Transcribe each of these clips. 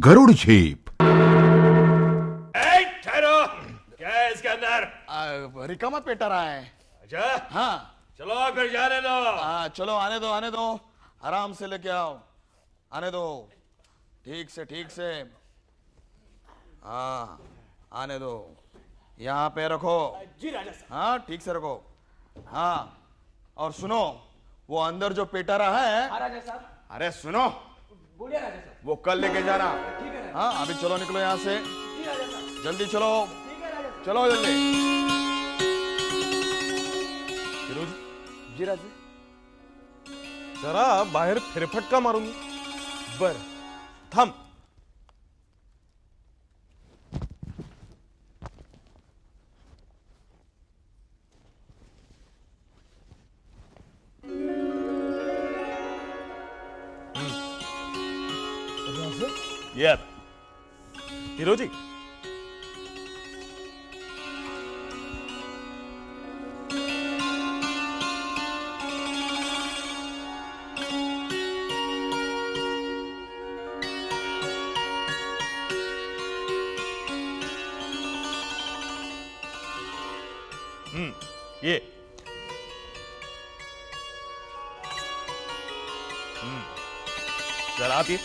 गरुड़ झेप। ठहरो, क्या है इसके अंदर? रिकामा पेटा रहा है। अच्छा, हाँ चलो फिर जाने दो। हाँ, चलो आने दो, आराम से लेके आओ, आने दो, ठीक से। हाँ आने दो, यहाँ पे रखो। जी राजा साहब। हाँ ठीक से रखो। हाँ और सुनो, वो अंदर जो पेटा रहा है। हाँ राजा साहब। अरे सुनो, बोलिए राजा साहब। वो कल लेके जाना। ठीक है राजा। हाँ अभी चलो, निकलो यहाँ से, जी राजा साहब। जल्दी चलो, ठीक है राजा साहब। चलो जल्दी। जी राजे, जरा बाहेर फेरफटका मारून. बर, थांब. यार हिरोजी, ये जरा आप ये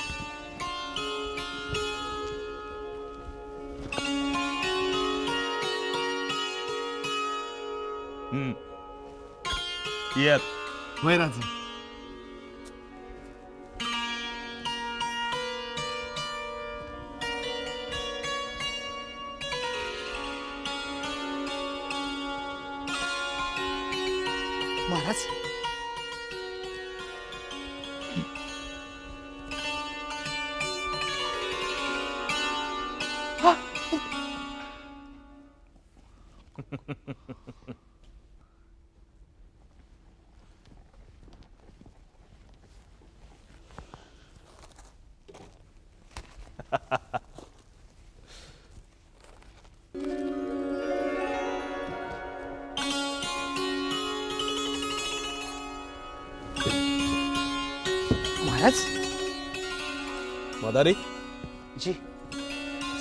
ये होय राजे. महाराज, महाराज. मदारी जी.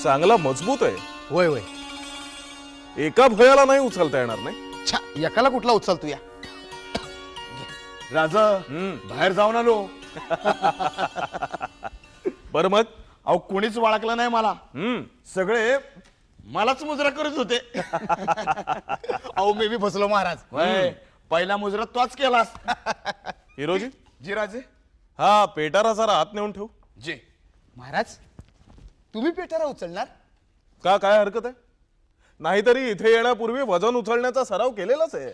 चांगला मजबूत आहे. होय होय. एका भयाला नाही उचलता येणार नाही. छा, एकाला कुठला उचलतो या. राजा बाहेर जाऊन आलो. बर मग अहो कोणीच वाळकलं नाही मला. सगळे मलाच मुजरा करत होते. अहो मी बी फसलो महाराज. होय, पहिला मुजरा तोच केलास. हिरोजी, जी राजे. हा पेटारा जरा आत नेऊन ठेव. जी. महाराज, तुम्ही पेटारा उचलणार? का, काय हरकत आहे? नाहीतरी इथे येण्यापूर्वी वजन उचलण्याचा सराव केलेलाच आहे.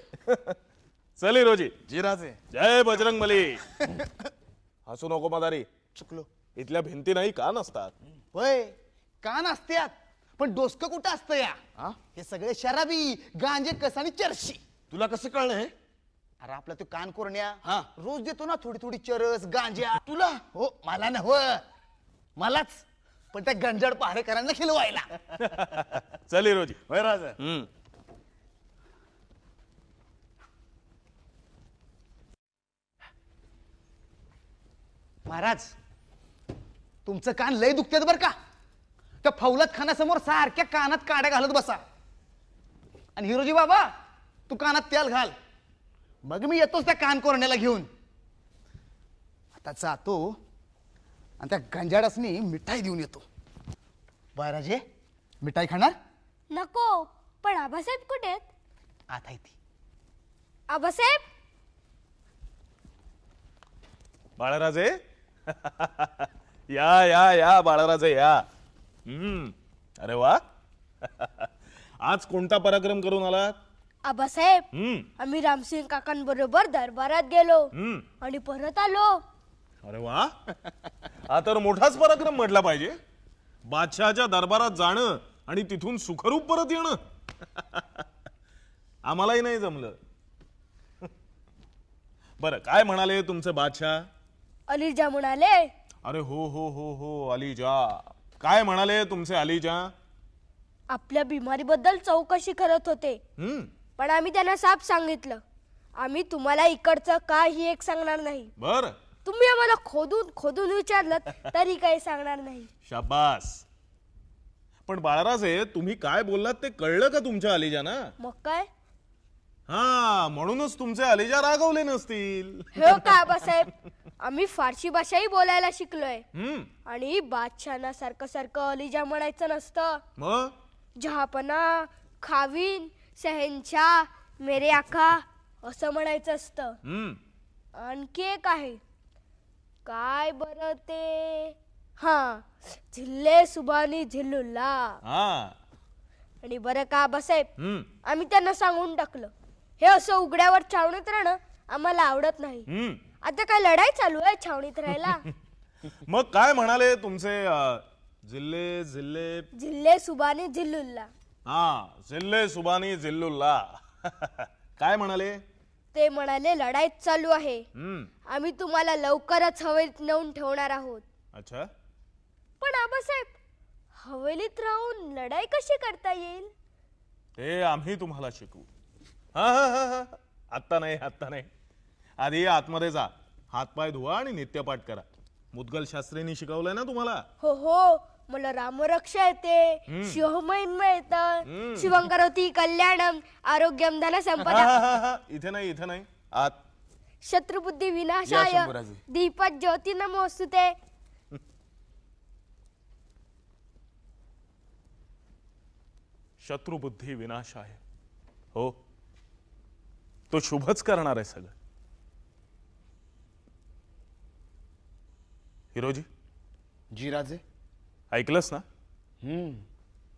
चल हिरोजी. जी राजे. जय बजरंग बली. हसू नको मदारी. चुकलो. इथल्या भिंती नाही का नसतात. होय, कान असत्यात, पण डोसकं कुठं असतं या? हे सगळे शराबी, गांजे, कस आणि चरशी. तुला कसं कळलं हे? अरे आपला तो कान कोरण्या हा. रोज देतो ना थोडी थोडी चरस गांजा. तुला? हो, मला ना हो, मलाच, पण त्या गंजाड पहारेकरांना खिलवायला. चल हिरोजी. होय राजा. महाराज, तुमचं कान लय दुखतेत बर का. त्या फौलाद खानासमोर सारख्या कानात काड्या घालत बसा. आणि हिरोजी बाबा, तू कानात तेल घाल. मग मी येतोच त्या कान कोरण्याला घेऊन. आता जातो आणि त्या गंजाडासनी मिठाई देऊन येतो. बायराजे, मिठाई खाणार? नको, पण आबासाहेब कुठे आहेत? आता आहे ती. आबासाहेब, बाळराजे. या या या बाळराजे या. अरे वा. आज कोणता पराक्रम करून आलात? आबासाहेब, आम्ही रामसिंग काकांबरोबर दरबारात गेलो आणि परत आलो. अरे वा. हा तर मोठाच पराक्रम म्हटला पाहिजे. बादशहाच्या दरबारात जाणं आणि तिथून सुखरूप परत येणं. आम्हालाही नाही जमलं. बरं, काय म्हणाले तुमचे बादशाह? अलीजा म्हणाले. अरे हो हो हो हो, अलीजा. काय म्हणाले तुमचे अलीजा? आपल्या बिमारीबद्दल चौकशी करत होते, पण आम्ही त्यांना साफ सांगितलं, आम्ही तुम्हाला इकडचं काही एक सांगणार नाही. बर, तुम्ही आम्हाला खोदून खोदून विचारलं तरी काही सांगणार नाही. शाबास. पण बाळराजे, तुम्ही काय बोललात ते कळलं का तुमच्या अलिजाना? मग काय? हा, म्हणूनच तुमचे अलिजा रागवले नसतील. हो का आबासाहेब, आम्ही फारसी भाषाही बोलायला शिकलोय. हम्म. आणि बादशाहना सारखं सारखं अलिजा म्हणायचं नसतं. मग जहापना, खावीन, शहनशाह, मेरे आका असं म्हणायचं असतं. आणखी एक आहे, काय बरं ते, हा, झिल्ले सुबानी झिल्लुल्ला. हा. आणि बरं का आबासाहेब, आम्ही त्यांना सांगून टाकलं, हे असं उघड्यावर छावणीत राहणं आम्हाला आवडत नाही. आता काय लढाई चालू आहे छावणीत राहायला. मग काय म्हणाले तुमचे जिल्ले जिल्ले? झिल्ले सुबानी झिल्लुल्ला. हा, जिल्ले सुबानी जिल्लुल्ला. काय म्हणाले? ते म्हणाले लढाई चालू आहे, आम्ही तुम्हाला लवकरच हवेलीत नेऊन ठेवणार आहोत. अच्छा. पण आबासाहेब, हवेलीत राहून लढाई कशी करता येईल? ते आम्ही तुम्हाला शिकवू. हा हा हा हा, आत्ता नाही, आत्ता नाही. आधी आतमध्ये जा, हातपाय धुवा आणि नित्यपाठ करा. मुद्गल शास्त्रींनी शिकवलंय ना तुम्हाला? हो हो, मला रामरक्षा येते, शिवमहिमा येतं, शिवं करोति कल्याणम आरोग्यम धन संपदा. इथे नाही, इथे नाही, आत. शत्रुबुद्धी या विनाशाय शंभूराजे. दीपक ज्योती नमोस्तुते. शत्रुबुद्धी विनाश आहे. हो, तो शुभच करणार आहे सगळं. हिरोजी, जी राजे. ऐकलंस ना?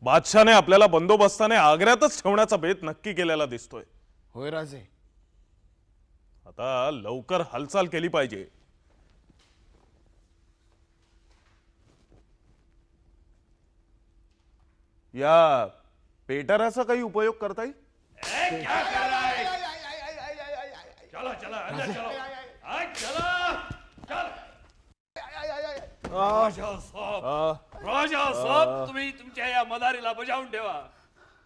बादशाहने आपल्याला बंदोबस्ताने आग्र्यातच ठेवण्याचा बेत नक्की केलेला दिसतोय. होय राजे. आता लवकर हालचाल केली पाहिजे. या पेटराचा काही उपयोग करता येईल? चला चला अंदर चलो. आज चला चल. राजा साहेब, तुम्ही तुमच्या या मदारीला बजावून ठेवा.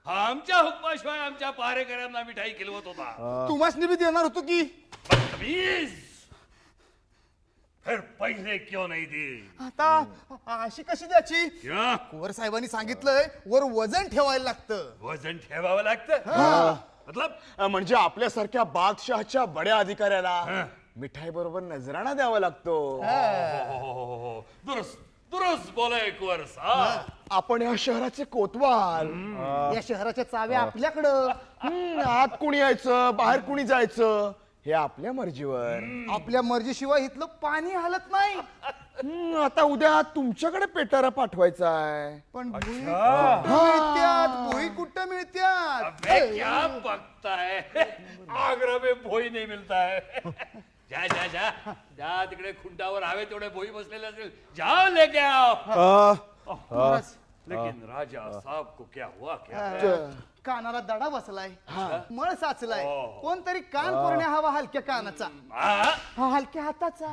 हा आमच्या हुकमाशिवाय आमच्या पहारेकऱ्यांना मिठाई खिलवत होता. तुम्हाला बी देणार होतो की. बदतमीज. फिर पैसे क्यों नहीं दिए? आता अशी कशी द्यायची? क्या कुंवर साहेबांनी सांगितलंय वर वजन ठेवायला लागतं. वजन ठेवावं लागतं? मतलब म्हणजे आपल्यासारख्या बादशहाच्या बड्या अधिकाऱ्याला मिठाई बरोबर नजराणा द्यावा लागतो. दुरुस्त दुरुस्त बोलाय कुंवर साहेब. आपण या शहराचे कोतवाल. या शहराच्या चाव्या आपल्याकडं. आत कुणी यायचं, बाहेर कुणी जायचं हे आपल्या मर्जीवर. आपल्या मर्जीशिवाय इथलं पाणी हलत नाही. आता उद्या तुमच्याकडे पेटारा पाठवायचा आहे. पण भुई कुठं मिळत्यात? भुई कुठं मिळत्यात? अबे क्या बकता है? आगरा में भोई नहीं मिलता है. जा जा जा जा, तिकडे खुंटावर हवे तेवढे भोई बसलेले असेल, जाओ लेके आओ. लेकिन राजा साहब को क्या हुआ? क्या है? कानाला दडा बसलाय, मळ साचलाय. कोणतरी कान कोरण्या हवा हलक्या कानाचा, हलक्या हाताचा.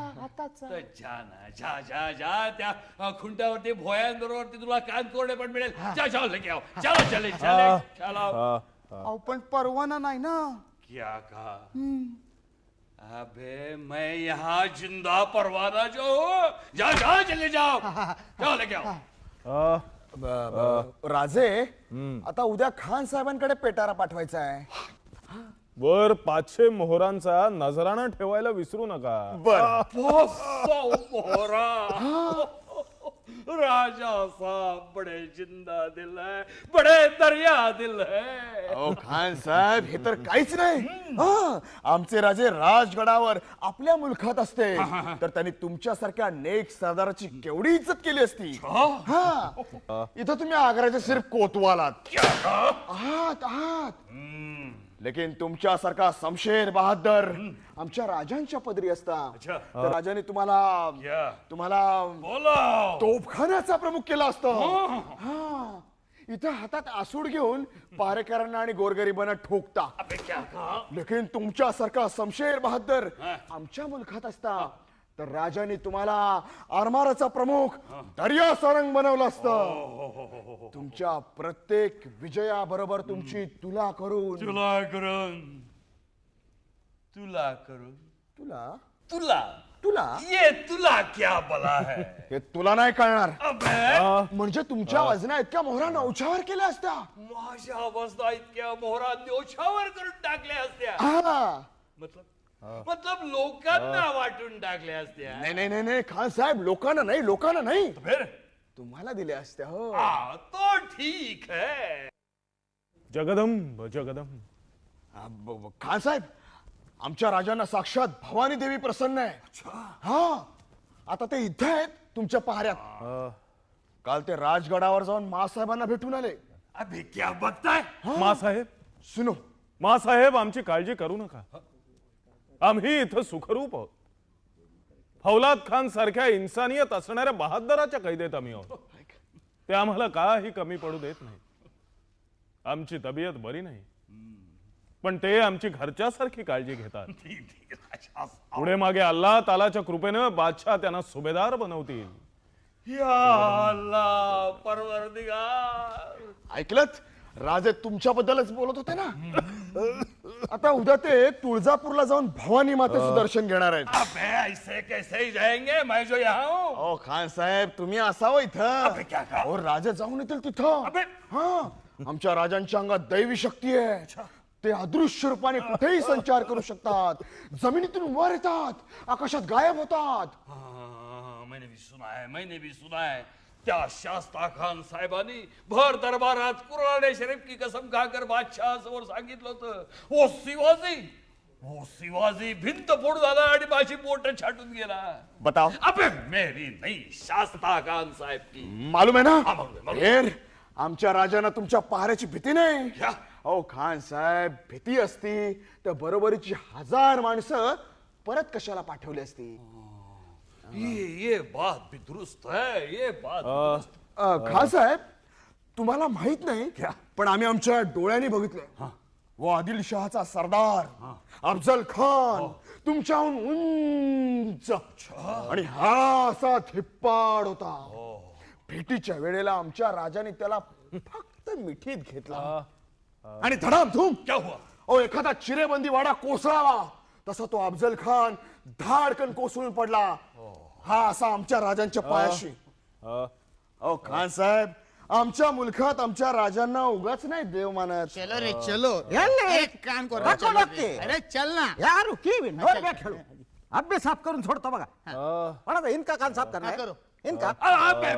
तर जा ना, जा जा जा, त्या खुंटावरती भोयांबरोबर तुला कान कोरडे पण मिळेल. जा जाओ लेके आओ. चलो चले चले चलो. अहो पण परवाना नाही ना. क्या कहा? अबे मैं यहाँ जिंदा परवाना जो हूँ. जाओ जाओ चले जाओ. जाओ लेके आओ. राजे, आता उद्या खान साहेबांकडे पेटारा पाठवायचा आहे. वर 500 मोहरांचा नजराणा ठेवायला विसरू नका. राजा साहब बड़े जिंदा दिल है, बड़े दरिया दिल है. अहो खान साहेब, हे तर काहीच नाही. आमचे राजे राजगडावर आपल्या मुलखात असते तर त्यांनी तुमच्यासारख्या नेक सरदाराची केवढी इज्जत केली असती. इथं तुम्ही आग्र्याचे सिर्फ कोतवालात आहात. लेकिन तुमच्यासारखा शमशेर बहादर आमच्या राजांच्या पदरी असता तर राजाने तुम्हाला बोलो. तोफखान्याचा प्रमुख केला असता. इथं हातात आसूड घेऊन पारेकरांना आणि गोरगरिबांना ठोकता. अबे क्या कहा? लेकिन तुमच्यासारखा शमशेर बहादर आमच्या मुलखात असता तर राजाने तुम्हाला आरमाराचा प्रमुख दर्या सारंग बनवलं असतं. तुमच्या प्रत्येक विजयाबरोबर तुमची तुला करून तुला करून तुला तुला तुला ये तुला क्या बला है? हे तुला नाही कळणार. अबे म्हणजे तुमच्या वजना इतक्या मोहरा नौछावर केल्या असत्या. माझ्या अवस्था इतक्या मोहरा न्योछावर करून टाकल्या असत्या. हा. मतलब लोकांना वाटून टाकल्या असत्या. नाही नाही नाही नाही खान साहेब, लोकांना नाही फिर तुम्हाला दिल्या असत्या. हो तो ठीक है. जगदंब जगदंब. खान साहेब, आमच्या राजांना साक्षात भवानी देवी प्रसन्न आहे. हा, आता ते इथे आहेत तुमच्या पहाऱ्यात. काल ते राजगडावर जाऊन मासाहेबांना भेटून आले. अभी क्या बघताय? मासाहेब, सुनो, मासाहेब, आमची काळजी करू नका. आम्ही इथं सुखरूप आहोत. फौलाद खान सारख्या इन्सानियत असणाऱ्या बहादराच्या कैदेत आम्ही आहोत. ते आम्हाला काही कमी पडू देत नाही. आमची तब्येत बरी नाही, पण ते आमची घरच्यासारखी काळजी घेतात. पुढे मागे अल्लाह तालाच्या कृपेनं बादशाह त्यांना सुभेदार बनवतील. या अल्लाह परवरदिगार. ऐकलत? राजे तुमच्याबद्दलच बोलत होते ना. आता उद्या ते तुळजापूरला जाऊन भवानी मातेचं दर्शन घेणार आहेत. अबे ऐसे कैसे ही जाएंगे, मैं जो यहाँ हूँ. ओ खान साहेब, तुम्ही असावं इथं. क्या कहा? और राजे जाऊन येतील तिथं. अबे. हा, आमच्या राजांच्या अंगात दैवी शक्ती आहे. ते अदृश्य रूपाने कुठेही संचार करू शकतात. जमिनीतून वर येतात, आकाशात गायब होतात. मैंने भी सुना है. त्या शास्ता खान साहेबांनी भर दरबारात कुराणे शरीफ की कसम खाकर बादशाह समोर सांगितलं होतं, ओ शिवाजी भिंत फोडून आला आणि माझी बोट छाटून गेला. बताओ. अबे मेरी नाही, शास्ता खान साहेब की. मालूम आहे ना? मालूम आहे. हेर, आमच्या राजांना तुमच्या पहाऱ्याची भीती नाही. क्या? ओ खान साहेब, भीती असती तर बरोबरीची 1000 माणसं परत कशाला पाठवली असती. ये बात भी दुरुस्त है. ये बात भी दुरुस्त. खान साहेब, तुम्हाला माहित नाही, पण आम्ही आमच्या डोळ्यांनी बघितलंय. वो आदिलशहाचा सरदार अफजल खान तुमच्याहून उंच आणि हा असा धिप्पाड होता. भेटीच्या वेळेला आमच्या राजाने त्याला फक्त मिठीत घेतला आणि धडामधूम. क्या हुआ? ओ, एखादा चिरेबंदी वाडा कोसळावा तसा तो अफजल खान धाडकन कोसळून पडला. हा असा आमच्या राजांच्या पायाशी. ओ खान साहेब, आमच्या मुलखात आमच्या राजांना उगाच नाही देव मानत. चलो रे चलो. एक कान करो. नको चलो लागते. रे. अरे चल ना. यार की खेळू अभ्यास साफ करून सोडतो बघा. पण आता इनका कान साफ हा, करणार करो. इनका अबे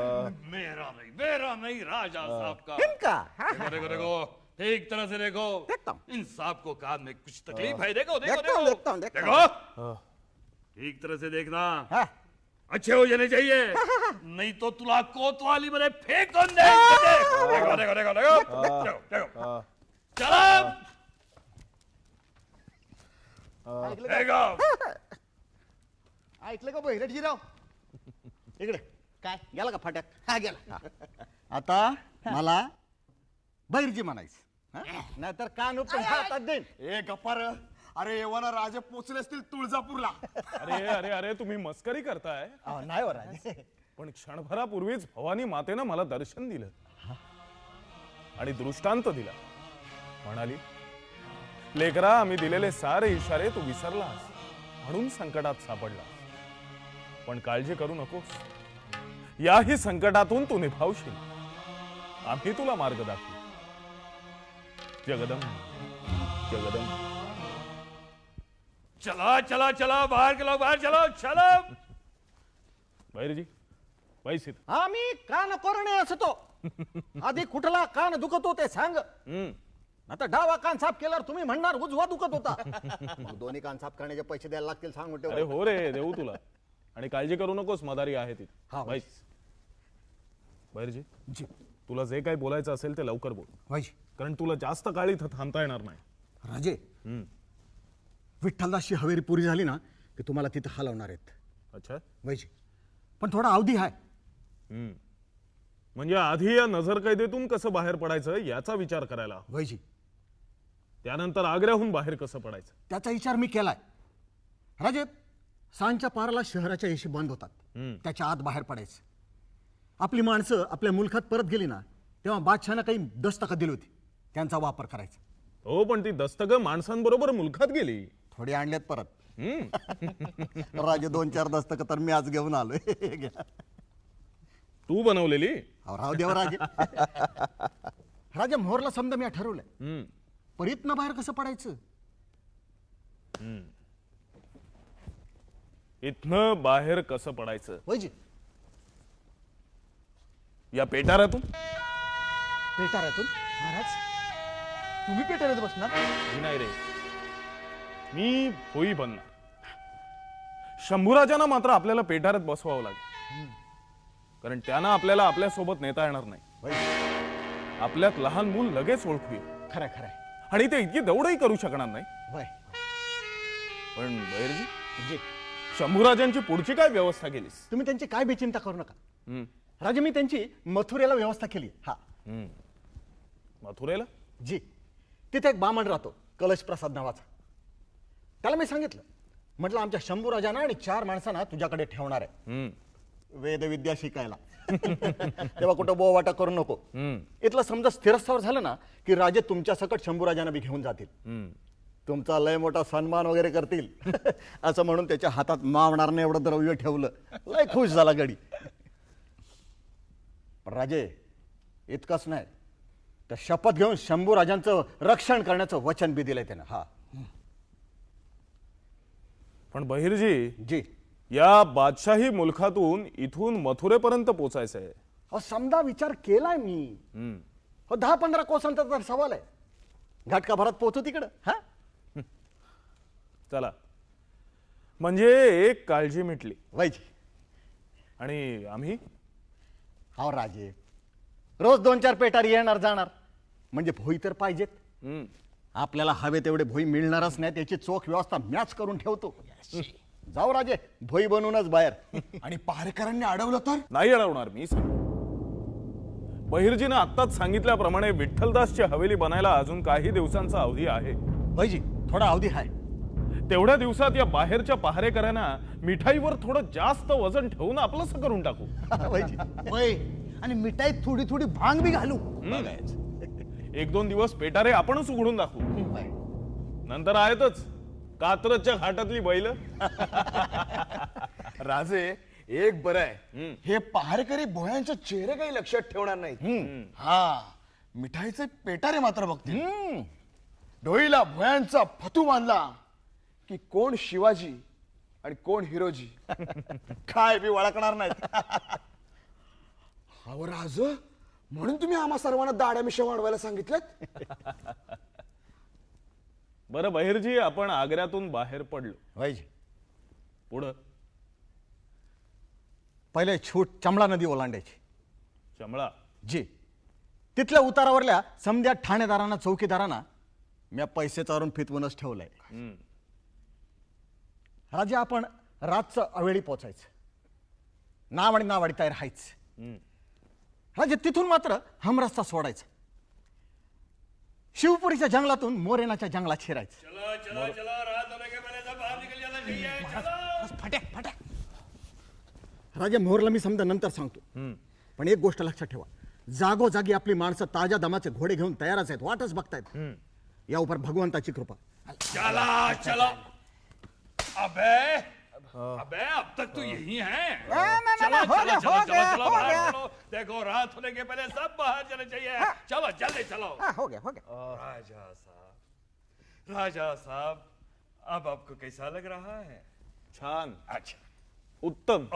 मेरा नहीं राजा साहब का. इनका देखो देखो, ठीक तरह से देखो. देखता हूं. इन साहब को कान में कुछ तकलीफ है. देखो देखो देखता हूं, देखो. देखता हूं, देखता हूं. देखो, ठीक तरह से देखना. हाँ. अच्छे हो जाने चाहिए, नहीं तो तुला कोतवाली मध्ये फेकून दे. देखो देखो देखो देखो देखो देखो. चला देखो. ऐकलं का बहिरटजीराव? इकडे काय गेला का फाट्यात? हा गेला. आता मला बैरजी म्हणायचं, नाहीतर कान उपटून हातात देईन. ए गप्पार, अरे येवाना राजे पोचले असतील तुळजापूरला. अरे अरे अरे, तुम्ही मस्करी करताय. नाही हो राजे. पण क्षणभरापूर्वीच भवानी मातेनं मला दर्शन दिलं आणि दृष्टांत दिला. म्हणाली, लेकरा, आम्ही दिलेले सारे इशारे तू विसरलास म्हणून संकटात सापडला. पण काळजी करू नकोस, याही संकटातून तू निभावशील. आम्ही तुला मार्ग दाखवू. जगदंब जगदंब. चला चला चला, बाहर के लोग बाहर चलो. चलो बैरजी, पैसे आम्ही कान कोरणे असतो. आधी कुठला कान दुखतो ते सांग. आता डावा कान साफ केल्यावर तुम्ही म्हणणार उजवा दुखत होता. मग दोन्ही कान साफ करण्याचे पैसे द्यायला लागतील, सांग अरे म्हणते. हो रे, देऊ तुला. आणि काळजी करू नकोस, मदारी आहे ती. हा, बैस. बैरजी, तुला जे काही बोलायचं असेल ते लवकर बोल, वाईजी. कारण तुला जास्त काळ इथं थांबता येणार नाही. राजे, विठ्ठलदासची हवेरी पुरी झाली ना की तुम्हाला तिथं हलवणार आहेत. अच्छा, वाईजी, पण थोडा अवधी आहे. म्हणजे आधी या नजर कैदेतून कसं बाहेर पडायचं याचा विचार करायला, वाईजी, त्यानंतर आग्र्याहून बाहेर कसं पडायचं त्याचा विचार मी केलाय. राजे, सांजच्या पाराला शहराच्या येशी बंद होतात, त्याच्या आत बाहेर पडायचं. आपली माणसं आपल्या मुलखात परत गेली ना तेव्हा बादशाहनं काही दस्तक दिली होती, त्यांचा वापर करायचा. हो, पण ती दस्तक माणसांबरोबर मुलखात गेली. थोडी आणल्यात परत. राजे 2-4 दस्तक तर मी आज घेऊन आलोय हे घ्या. तू बनवलेली? अहो, राव देव राजे. राजा मोहरला समजा मी ठरवलंय, परीतनं बाहेर कसं पडायचं. इथनं बाहेर कसं पडायचं? वैजी या पेटाऱ्यातून? पेटाऱ्यातून? महाराज तुम्ही पेटाऱ्यात बसणार? मी नाही रे, मी होई बनणार. शंभूराजांना मात्र आपल्याला पेटाऱ्यात बसवावं लागेल, कारण त्यांना आपल्याला आपल्या सोबत नेता येणार नाही. आपल्यात लहान मूल लगेच ओळखू येईल खरंय खरंय. आणि ते इतकी दौडही करू शकणार नाही. वय पण बहिरजी, जी शंभूराजांची पुढची काय व्यवस्था केलीस? तुम्ही त्यांची काय बेचिंता करू नका. राजे मी त्यांची मथुरेला व्यवस्था केली. हा मथुरेला? जी, तिथे एक बामण राहतो कलश प्रसाद नावाचा. त्याला मी सांगितलं, म्हटलं आमच्या शंभूराजांना आणि 4 माणसांना तुझ्याकडे ठेवणार आहे वेदविद्या शिकायला. तेव्हा कुठं बोवाटा करू नको. इथलं समजा स्थिरस्थावर झालं ना की राजे तुमच्या सकट शंभूराजांना बी घेऊन जातील, तुमचा लय मोठा सन्मान वगैरे करतील. असं म्हणून त्याच्या हातात मावणार नाही एवढं द्रव्य ठेवलं. लय खुश झाला गडी. पण राजे इतकंच नाही, तर शपथ घेऊन शंभूराजांचं रक्षण करण्याचं वचन बी दिलंय त्यानं. हा पण बहिरजी, जी, या बादशाही मुलखातून इथून मथुरेपर्यंत पोचायचं आहे. अहो समजा विचार केलाय मी. हो 10-15 कोसांचा तर सवाल आहे. घाटका भरात पोहोचू तिकडं. हा चला, म्हणजे एक काळजी मिटली. वैजी. आणि आम्ही? हा राजे, रोज 2-4 पेटारी येणार जाणार, म्हणजे भोई तर पाहिजेत. आपल्याला हवे तेवढे भोई मिळणारच नाही, त्याची चोख व्यवस्था मॅच करून ठेवतो. जाऊ राजे, भोई बनवूनच बाहेर. आणि पहारेकरांनी अडवलं तर? नाही अडवणार मी. बहिरजीनं आत्ताच सांगितल्याप्रमाणे विठ्ठलदासची हवेली बनायला अजून काही दिवसांचा अवधी आहे. वैजी, थोडा अवधी आहे. तेवढ्या दिवसात या बाहेरच्या पहारेकरांना मिठाईवर थोडं जास्त वजन ठेवून आपलंसं करून टाकू. वैजी, वय, आणि मिठाईत थोडी थोडी भांग बी घालू. 1-2 दिवस पेटारे आपणच उघडून दाखवू. नंतर आहेतच कात्रजच्या घाटातली बैल. राजे एक बरं आहे, हे पहारेकरी भोयांचे चेहरे काही लक्षात ठेवणार नाहीत. हा, मिठाईचे पेटारे मात्र बघतील. डोईला भोयांचा फतू बांधला की कोण शिवाजी आणि कोण हिरोजी काय बी वळखणार नाहीत. अहो राज, म्हणून तुम्ही आम्हा सर्वांना दाड्या मिशा वाढवायला सांगितल्यात? बरं बहिरजी, आपण आग्र्यातून बाहेर पडलो. वैजी, पुढं? पहिले छूट चमळा नदी ओलांडायची. चमळा? जी, तिथल्या उतारावरल्या समध्या ठाणेदारांना चौकीदारांना मी पैसे चारून फितवूनच ठेवलंय. राजे, आपण रातचं अवेळी पोचायचं, नाव आणि नावाडी तयार राहायचं. राजे तिथून मात्र हमरस्ता सोडायचा, शिवपुरीच्या जंगलातून मोरेनाच्या जंगलात शिरायचं. चलो चलो चलो, रात होने के पहले सब बाहर निकल जाना चाहिए. चलो. फट्या फट्या. राजे मोहरला मी समजा नंतर सांगतो, पण एक गोष्ट लक्षात ठेवा, जागोजागी आपली माणसं ताज्या दमाचे घोडे घेऊन तयारच आहेत, वाटच बघतायत. या उपर भगवंताची कृपा. चला चलो. अबे अबे, अब तक तो यही है. चलो चलो चलो चलो बाहर चलो. देखो, रात होने के पहले सब बाहर चले चाहिए. चलो जल्दी चलो. हो गया हो गया. राजा साहब, अब आपको कैसा लग रहा है? छान, अच्छा उत्तम.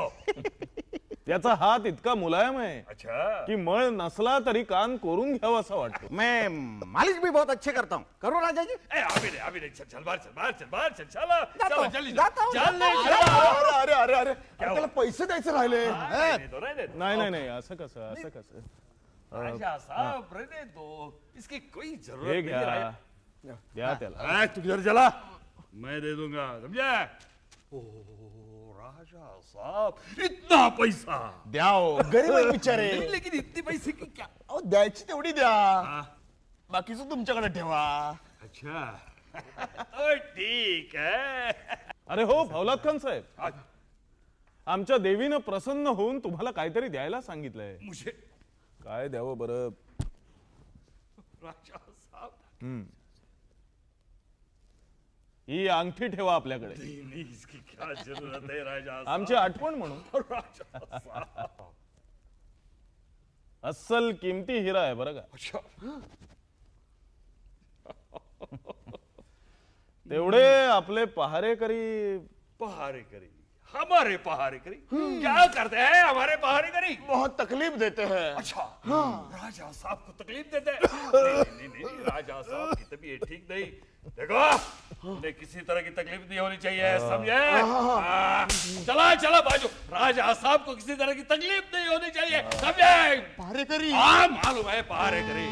त्याचा हात इतका मुलायम आहे अच्छा. की मळ नसला तरी कान कोरून घ्यावा असं वाटतो. मैं मालिश भी बहुत अच्छे करता हूँ. करो राजा जी. ए, अभी नहीं चल चल बाहर चल बाहर चल बाहर चल. चलो चलो हूँ, जल्दी जाता हूँ, जल्दी अरे चलो. अरे अरे अरे, त्याला पैसे द्यायचे राहिले. रहने दो. नाही नाही नाही, असं कसं असं कसं. राजा साहब, रहने दो, इसकी कोई जरूरत हे नहीं घ्या, है. द्या त्याला. तू किधर चला, मैं दे दूंगा, समझा? ओ राजा साहब, इतना पैसा. द्याओ, गरीब आहेत बिचारे. लेकिन इतने पैसे की क्या? अहो द्यायची तेवढी द्या, बाकीचं तुमच्याकडे ठेवा. अच्छा. ओ, ठीक है. अरे हो फौलाद खान साहेब, आमच्या देवीनं प्रसन्न होऊन तुम्हाला काहीतरी द्यायला सांगितलंय. मुझे काय द्यावं बरं? राजा साहब, ही अंगठी ठेवा आपल्याकडे, नहीं, इसकी क्या जरूरत है राजा आमची आठवण म्हणून. राजा अस्सल किमती हिरा आहे बरं का. तेवढे आपले पहारेकरी पहारेकरी, हमारे पहारेकरी क्या करते हैं हमारे पहारेकरी? बहुत तकलीफ देते हैं. अच्छा, राजा साहब को तकलीफ देते हैं? नहीं, राजा साहब की तबीयत ठीक नहीं. देखो, उन्हें किसी तरह की तकलीफ नहीं होनी चाहिए, समझे? चला बाजू. राजा साहब को किसी तरह की तकलीफ नहीं होनी चाहिए, समझे? पहारेकरी हाँ, मालूम है पहारेकरी.